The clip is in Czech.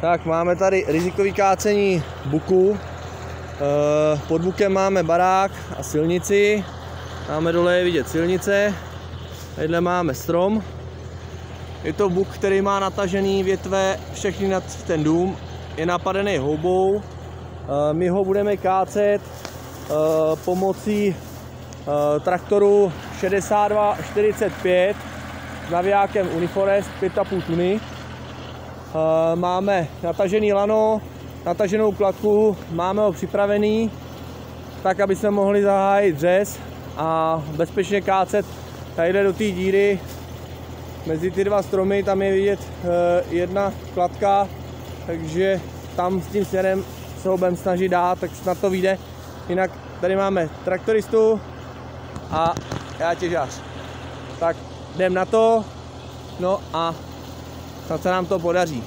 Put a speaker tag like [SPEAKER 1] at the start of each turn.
[SPEAKER 1] Tak máme tady rizikový kácení buku. Pod bukem máme barák a silnici. Máme dole vidět silnice. Tadyhle máme strom. Je to buk, který má natažený větve všechny nad ten dům. Je napadený houbou. My ho budeme kácet pomocí traktoru 6245 s navijákem Uniforest 5,5 tuny. Máme natažený lano, nataženou kladku, máme ho připravený tak, aby jsme mohli zahájit řez a bezpečně kácet tadyhle do té díry. Mezi ty dva stromy tam je vidět jedna kladka, takže tam s tím směrem se ho budeme snažit dát, tak snad to vyjde. Jinak tady máme traktoristu a já těžař. Tak jdem na to, no a snad se nám to podaří.